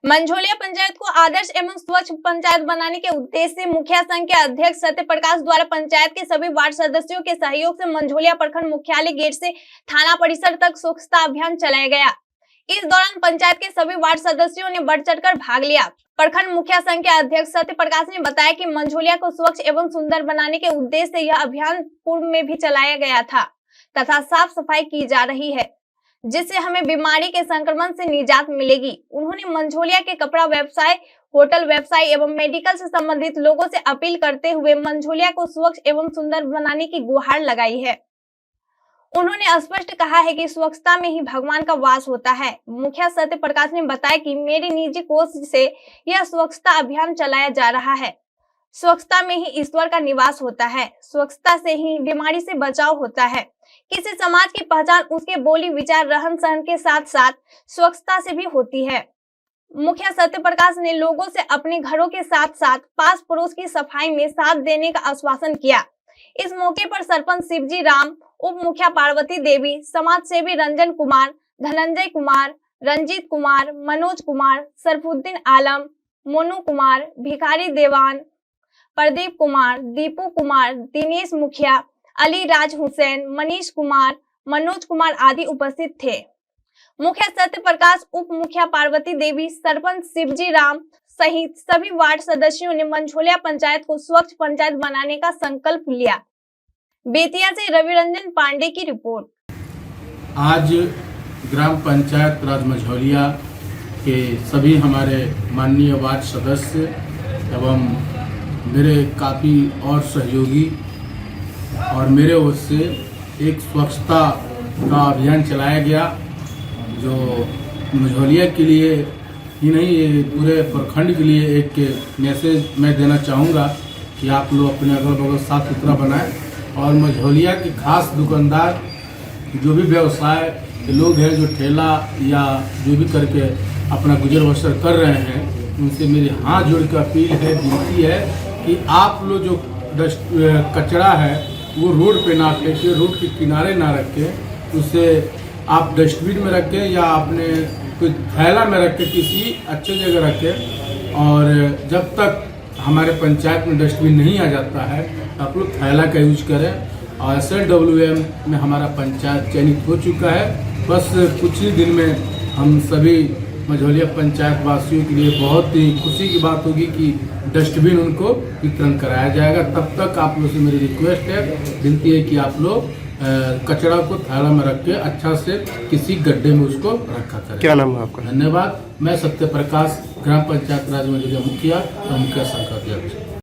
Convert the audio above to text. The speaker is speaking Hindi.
मंझोलिया पंचायत को आदर्श एवं स्वच्छ पंचायत बनाने के उद्देश्य से मुखिया संघ के अध्यक्ष सत्य प्रकाश द्वारा पंचायत के सभी वार्ड सदस्यों के सहयोग से मंझोलिया प्रखंड मुख्यालय गेट से थाना परिसर तक स्वच्छता अभियान चलाया गया। इस दौरान पंचायत के सभी वार्ड सदस्यों ने बढ़ चढ़कर भाग लिया। प्रखंड मुखिया संघ के अध्यक्ष सत्य प्रकाश ने बताया कि मंझोलिया को स्वच्छ एवं सुंदर बनाने के उद्देश्य से यह अभियान पूर्व में भी चलाया गया था तथा साफ सफाई की जा रही है, जिससे हमें बीमारी के संक्रमण से निजात मिलेगी। उन्होंने मंझोलिया के कपड़ा व्यवसाय, होटल व्यवसाय एवं मेडिकल से संबंधित लोगों से अपील करते हुए मंझोलिया को स्वच्छ एवं सुंदर बनाने की गुहार लगाई है। उन्होंने स्पष्ट कहा है कि स्वच्छता में ही भगवान का वास होता है। मुखिया सत्य प्रकाश ने बताया कि मेरी निजी कोशिश से यह स्वच्छता अभियान चलाया जा रहा है। स्वच्छता में ही ईश्वर का निवास होता है। स्वच्छता से ही बीमारी से बचाव होता है। किसी समाज की पहचान उसके बोली, विचार, रहन सहन के साथ साथ स्वच्छता से भी होती है। मुखिया सत्य प्रकाश ने लोगों से अपने घरों के साथ साथ पास पड़ोस की सफाई में साथ देने का आश्वासन किया। इस मौके पर सरपंच शिवजी राम, उप मुखिया पार्वती देवी, समाज सेवी रंजन कुमार, धनंजय कुमार, रंजीत कुमार, मनोज कुमार, सरफुद्दीन आलम, मोनू कुमार, भिखारी देवान, प्रदीप कुमार, दीपू कुमार, दिनेश मुखिया, अली राज हुसैन, मनीष कुमार, मनोज कुमार आदि उपस्थित थे। मुखिया सत्य प्रकाश, उप मुखिया पार्वती देवी, सरपंच शिवजी राम सहित सभी वार्ड सदस्यों ने मंझोलिया पंचायत को स्वच्छ पंचायत बनाने का संकल्प लिया। बेतिया से रविरंजन पांडे की रिपोर्ट। आज ग्राम पंचायत राज मंझोलिया के सभी हमारे माननीय वार्ड सदस्य एवं मेरे काफ़ी और सहयोगी और मेरे ओर से एक स्वच्छता का अभियान चलाया गया, जो मंझोलिया के लिए ही नहीं, ये पूरे प्रखंड के लिए एक मैसेज मैं देना चाहूँगा कि आप लोग अपने अगल बगल साफ सुथरा बनाएं और मंझोलिया के खास दुकानदार जो भी व्यवसाय लोग हैं, जो ठेला या जो भी करके अपना गुजर बसर कर रहे हैं, उनसे मेरी हाथ जोड़ के अपील है, विनती है कि आप लोग जो कचरा है वो रोड पे ना फेंके, रोड के किनारे ना रखें, उसे आप डस्टबिन में रखें या अपने कोई थैला में रखें, किसी अच्छे जगह रखें। और जब तक हमारे पंचायत में डस्टबिन नहीं आ जाता है आप लोग थैला का यूज करें। और SLWM में हमारा पंचायत चयनित हो चुका है। बस कुछ ही दिन में हम सभी मंझोलिया पंचायत वासियों के लिए बहुत ही खुशी की बात होगी कि डस्टबिन उनको वितरण कराया जाएगा। तब तक आप लोग से मेरी रिक्वेस्ट है, विनती है कि आप लोग कचरा को थैला में रख के अच्छा से किसी गड्ढे में उसको रखा करें। क्या नाम है आपका? धन्यवाद। मैं सत्य प्रकाश, ग्राम पंचायत राज मंझोलिया मुखिया और मुखिया संघ अध्यक्ष।